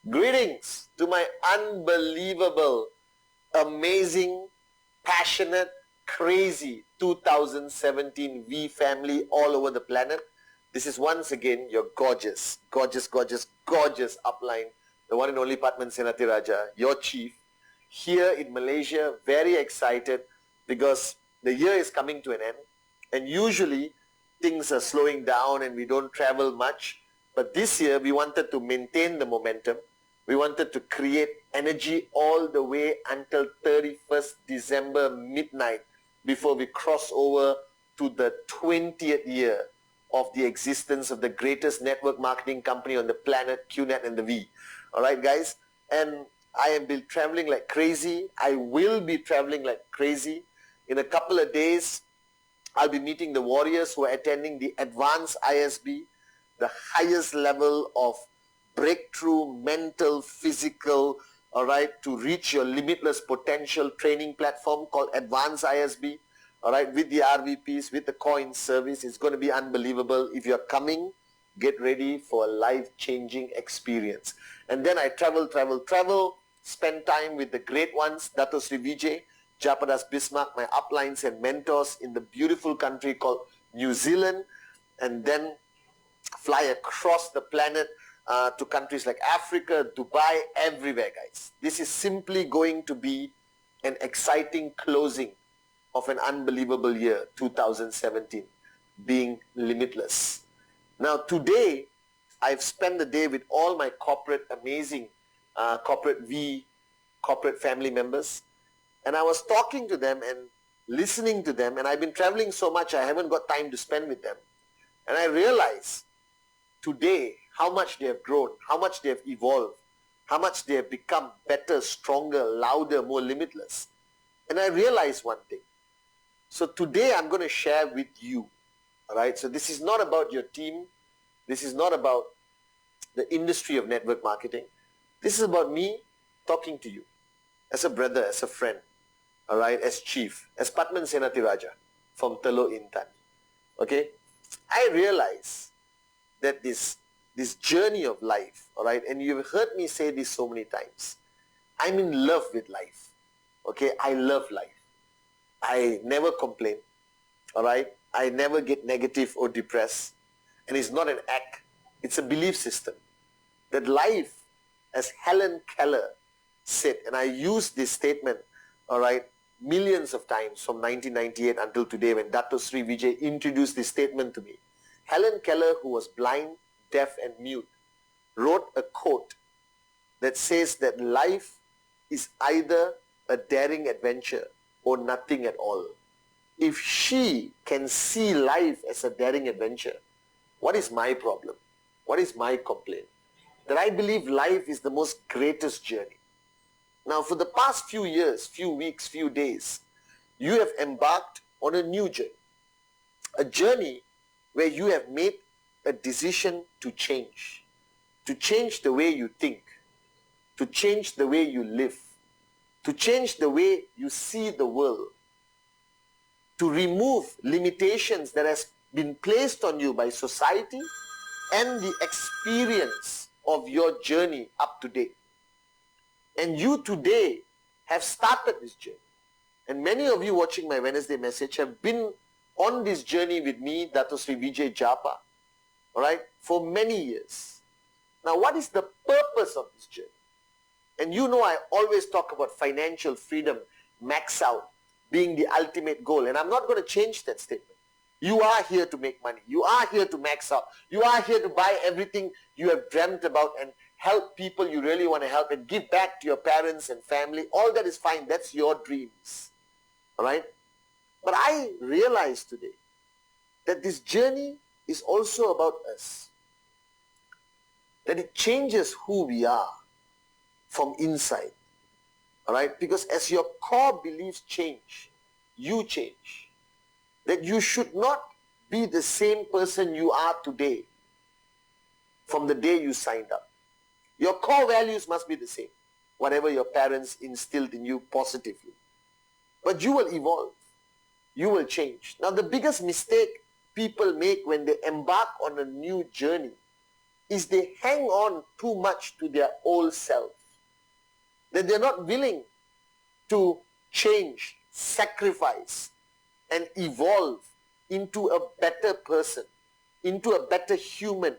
Greetings to my unbelievable, amazing, passionate, crazy 2017 V family all over the planet. This is once again your gorgeous, gorgeous, gorgeous, gorgeous upline, the one and only Patman Senati Raja, your chief, here in Malaysia, very excited because the year is coming to an end and usually things are slowing down and we don't travel much. But this year we wanted to maintain the momentum. We wanted to create energy all the way until 31st December midnight before we cross over to the 20th year of the existence of the greatest network marketing company on the planet, QNet and the V. All right, guys? And I have been traveling like crazy. I will be traveling like crazy. In a couple of days, I'll be meeting the warriors who are attending the Advanced ISB, the highest level of breakthrough, mental, physical, all right, to reach your limitless potential training platform called Advanced ISB, all right, with the RVPs, with the coin service. It's going to be unbelievable. If you're coming, get ready for a life-changing experience. And then I travel, spend time with the great ones, Dato Sri Vijay, Japadas Bismarck, my uplines and mentors in the beautiful country called New Zealand, and then fly across the planet to countries like Africa, Dubai, everywhere, guys. This is simply going to be an exciting closing of an unbelievable year, 2017, being limitless. Now, today, I've spent the day with all my corporate, amazing corporate V, corporate family members, and I was talking to them and listening to them, and I've been traveling so much, I haven't got time to spend with them. And I realized today how much they have grown, how much they have evolved, how much they have become better, stronger, louder, more limitless. And I realized one thing. So today I'm going to share with you, all right? So this is not about your team. This is not about the industry of network marketing. This is about me talking to you as a brother, as a friend, all right, as chief, as Patman Senati Raja from Teluk Intan, okay? I realize that this journey of life, all right, and you've heard me say this so many times, I'm in love with life, okay? I love life. I never complain, all right? I never get negative or depressed, and it's not an act, it's a belief system. That life, as Helen Keller said, and I use this statement, all right, millions of times from 1998 until today when Dato Sri Vijay introduced this statement to me. Helen Keller, who was blind, deaf and mute, wrote a quote that says that life is either a daring adventure or nothing at all. If she can see life as a daring adventure, what is my problem? What is my complaint? That I believe life is the most greatest journey. Now, for the past few years, few weeks, few days, you have embarked on a new journey. A journey where you have made a decision to change the way you think, to change the way you live, to change the way you see the world, to remove limitations that has been placed on you by society and the experience of your journey up to date. And you today have started this journey. And many of you watching my Wednesday message have been on this journey with me, Dato Sri Vijay Japa, all right, for many years. Now, what is the purpose of this journey? And you know I always talk about financial freedom, max out, being the ultimate goal. And I'm not going to change that statement. You are here to make money. You are here to max out. You are here to buy everything you have dreamt about and help people you really want to help and give back to your parents and family. All that is fine. That's your dreams. All right? But I realize today that this journey is also about us. That it changes who we are from inside. All right? Because as your core beliefs change, you change. That you should not be the same person you are today from the day you signed up. Your core values must be the same. whatever your parents instilled in you positively. But you will evolve. You will change. Now, the biggest mistake people make when they embark on a new journey is they hang on too much to their old self. That they're not willing to change, sacrifice, and evolve into a better person, into a better human,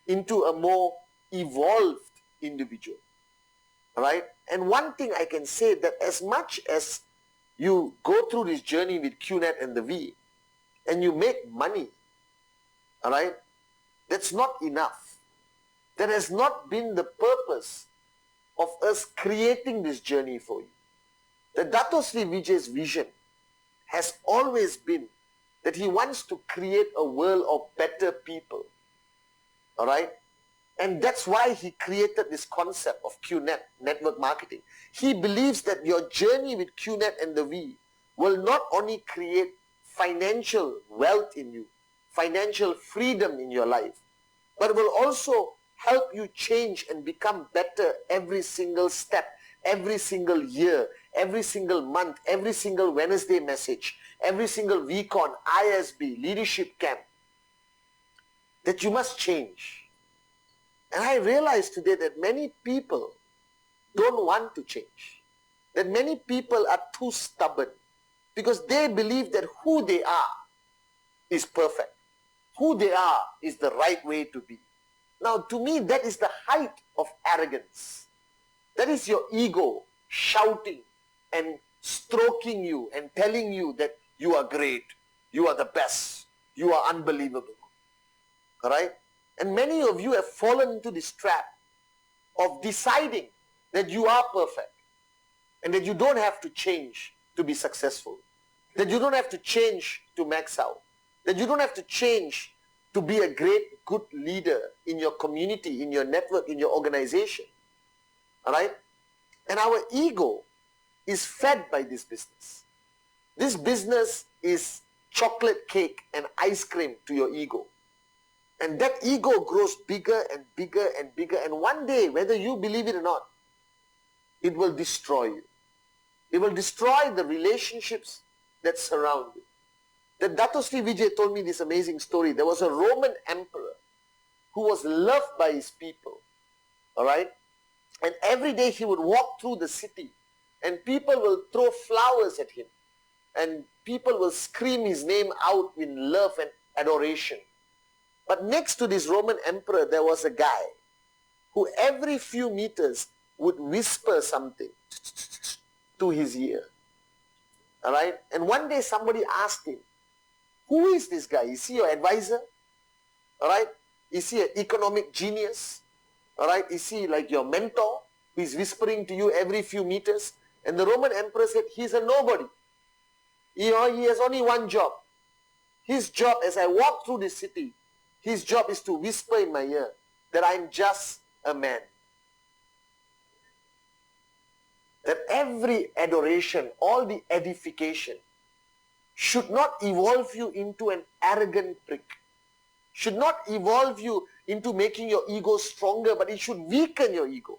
into a more evolved individual. All right? And one thing I can say, that as much as you go through this journey with QNet and the V, and you make money, all right, that's not enough. That has not been the purpose of us creating this journey for you. The Dato Sri Vijay's vision has always been that he wants to create a world of better people. All right? And that's why he created this concept of QNet, network marketing. He believes that your journey with QNet and the V will not only create financial wealth in you, financial freedom in your life, but will also help you change and become better every single step, every single year, every single month, every single Wednesday message, every single week on ISB, leadership camp, that you must change. And I realize today that many people don't want to change. That many people are too stubborn because they believe that who they are is perfect. Who they are is the right way to be. Now, to me, that is the height of arrogance. That is your ego shouting and stroking you and telling you that you are great, you are the best, you are unbelievable. All right? And many of you have fallen into this trap of deciding that you are perfect and that you don't have to change to be successful, that you don't have to change to max out, that you don't have to change to be a great, good leader in your community, in your network, in your organization. All right? And our ego is fed by this business. This business is chocolate cake and ice cream to your ego. And that ego grows bigger and bigger and bigger. And one day, whether you believe it or not, it will destroy you. It will destroy the relationships that surround you. The Dato Sri Vijay told me this amazing story. There was a Roman emperor who was loved by his people. All right? And every day he would walk through the city and people will throw flowers at him. And people will scream his name out in love and adoration. But next to this Roman emperor, there was a guy who every few meters would whisper something to his ear. All right? And one day somebody asked him, who is this guy? Is he your advisor? All right? Is he an economic genius? All right? Is he like your mentor who is whispering to you every few meters? And the Roman emperor said, he's a nobody. You know, he has only one job. His job, as I walk through this city, his job is to whisper in my ear that I'm just a man. That every adoration, all the edification should not evolve you into an arrogant prick. Should not evolve you into making your ego stronger, but it should weaken your ego.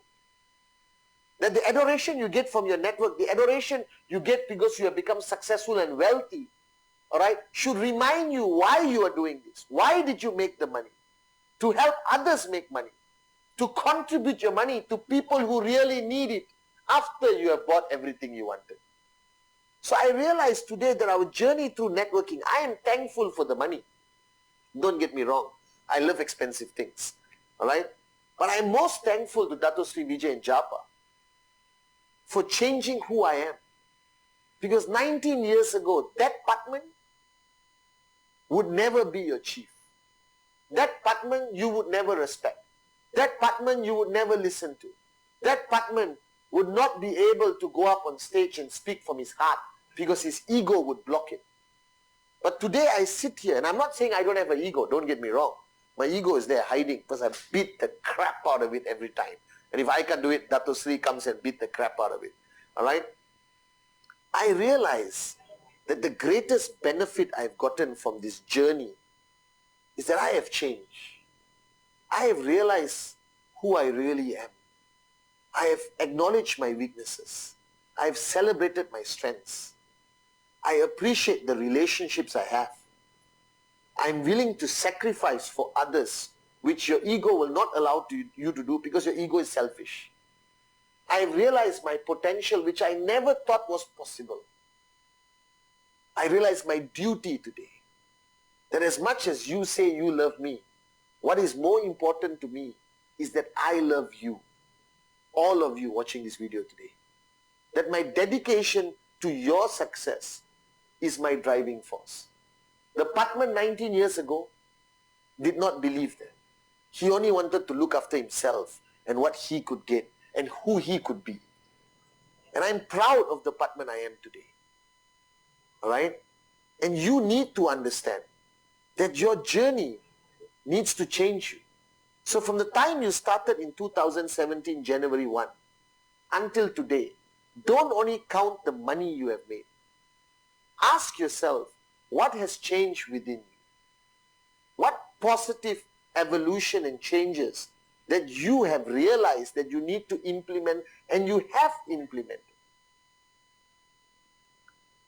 That the adoration you get from your network, the adoration you get because you have become successful and wealthy, all right, should remind you why you are doing this. Why did you make the money? To help others make money. To contribute your money to people who really need it after you have bought everything you wanted. So I realized today that our journey through networking, I am thankful for the money. Don't get me wrong. I love expensive things. All right? But I'm most thankful to Dato Sri Vijay and Japa for changing who I am. Because 19 years ago, that Patman would never be your chief. That Patman you would never respect. That Patman you would never listen to. That Patman would not be able to go up on stage and speak from his heart because his ego would block it. But today I sit here, and I'm not saying I don't have an ego, don't get me wrong. My ego is there hiding because I beat the crap out of it every time. And if I can do it, Dato Sri comes and beat the crap out of it. All right? I realize that the greatest benefit I've gotten from this journey is that I have changed. I have realized who I really am. I have acknowledged my weaknesses. I have celebrated my strengths. I appreciate the relationships I have. I'm willing to sacrifice for others, which your ego will not allow you to do because your ego is selfish. I have realized my potential, which I never thought was possible. I realize my duty today, that as much as you say you love me, what is more important to me is that I love you, all of you watching this video today. That my dedication to your success is my driving force. The Patman 19 years ago did not believe that. He only wanted to look after himself and what he could get and who he could be. And I'm proud of the Patman I am today. Alright? And you need to understand that your journey needs to change you. So from the time you started in 2017, January 1, until today, don't only count the money you have made. Ask yourself, what has changed within you? What positive evolution and changes that you have realized that you need to implement and you have implemented?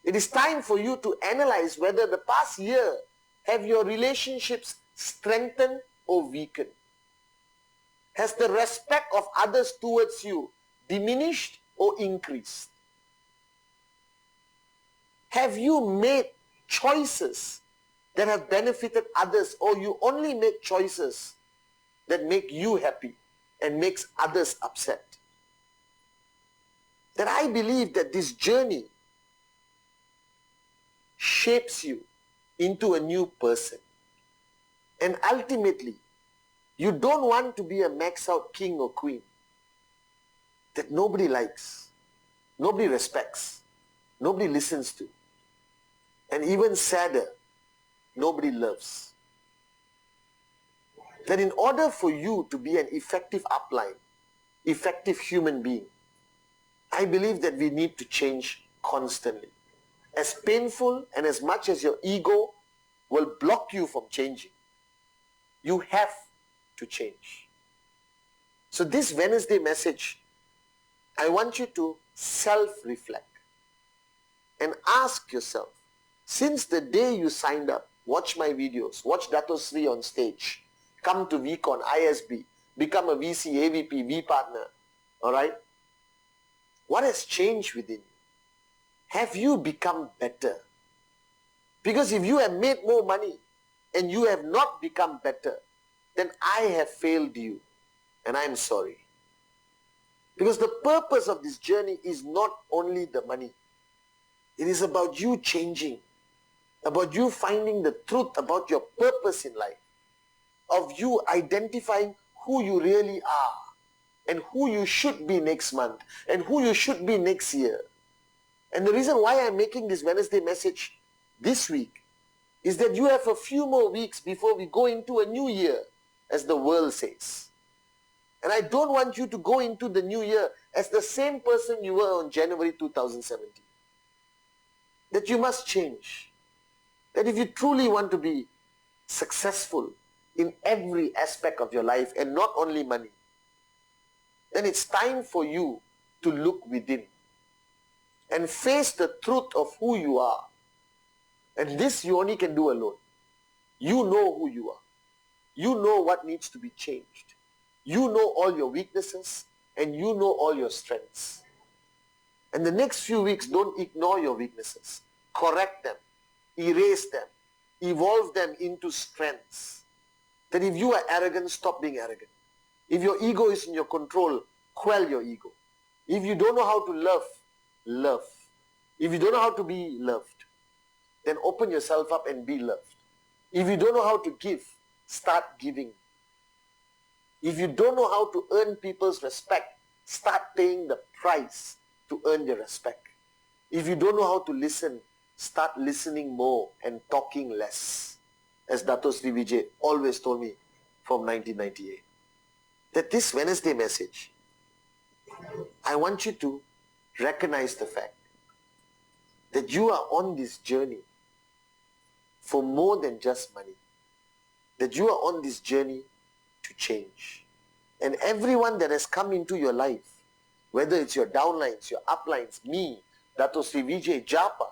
It is time for you to analyze whether the past year have your relationships strengthened or weakened. Has the respect of others towards you diminished or increased? Have you made choices that have benefited others, or you only make choices that make you happy and makes others upset? That I believe that this journey shapes you into a new person. And ultimately, you don't want to be a max out king or queen that nobody likes, nobody respects, nobody listens to, and even sadder, nobody loves. That in order for you to be an effective upline, effective human being, I believe that we need to change constantly. As painful and as much as your ego will block you from changing, you have to change. So this Wednesday message, I want you to self-reflect and ask yourself, since the day you signed up, watch my videos, watch Dato Sri on stage, come to VCon, ISB, become a VC, AVP, V partner, alright? What has changed within you? Have you become better? Because if you have made more money and you have not become better, then I have failed you and I'm sorry. Because the purpose of this journey is not only the money. It is about you changing, about you finding the truth about your purpose in life, of you identifying who you really are and who you should be next month and who you should be next year. And the reason why I'm making this Wednesday message this week is that you have a few more weeks before we go into a new year, as the world says. And I don't want you to go into the new year as the same person you were on January 2017. That you must change. That if you truly want to be successful in every aspect of your life and not only money, then it's time for you to look within and face the truth of who you are. And this you only can do alone. You know who you are. You know what needs to be changed. You know all your weaknesses and you know all your strengths. And the next few weeks, don't ignore your weaknesses. Correct them. Erase them. Evolve them into strengths. That if you are arrogant, stop being arrogant. If your ego is in your control, quell your ego. If you don't know how to love, love. If you don't know how to be loved, then open yourself up and be loved. If you don't know how to give, start giving. If you don't know how to earn people's respect, start paying the price to earn their respect. If you don't know how to listen, start listening more and talking less. As Dato Sri Vijay always told me from 1998. That this Wednesday message, I want you to recognize the fact that you are on this journey for more than just money. That you are on this journey to change. And everyone that has come into your life Whether it's your downlines, your uplines, me, Dato Sri Vijay, Japa.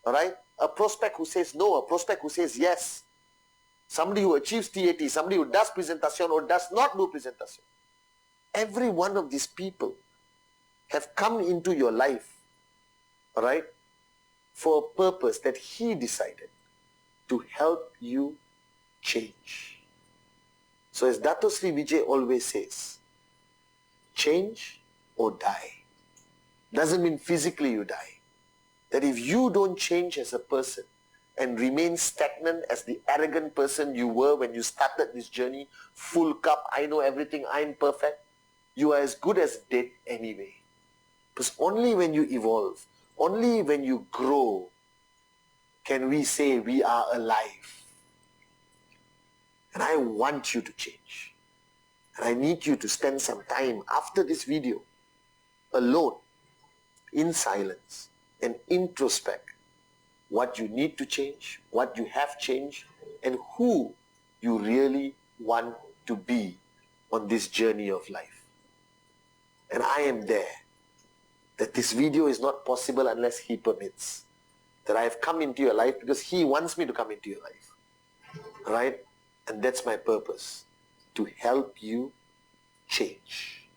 Alright? A prospect who says no, a prospect who says yes. Somebody who achieves TAT, somebody who does presentation or does not do presentation. Every one of these people have come into your life, alright, for a purpose that he decided to help you change. So as Dato Sri Vijay always says, change or die. Doesn't mean physically you die. That if you don't change as a person and remain stagnant as the arrogant person you were when you started this journey, full cup, I know everything, I'm perfect, you are as good as dead anyway. Because only when you evolve, only when you grow, can we say we are alive. And I want you to change. And I need you to spend some time after this video, alone, in silence, and introspect what you need to change, what you have changed, and who you really want to be on this journey of life. And I am there. That this video is not possible unless he permits. That I have come into your life because he wants me to come into your life. Right? And that's my purpose. To help you change.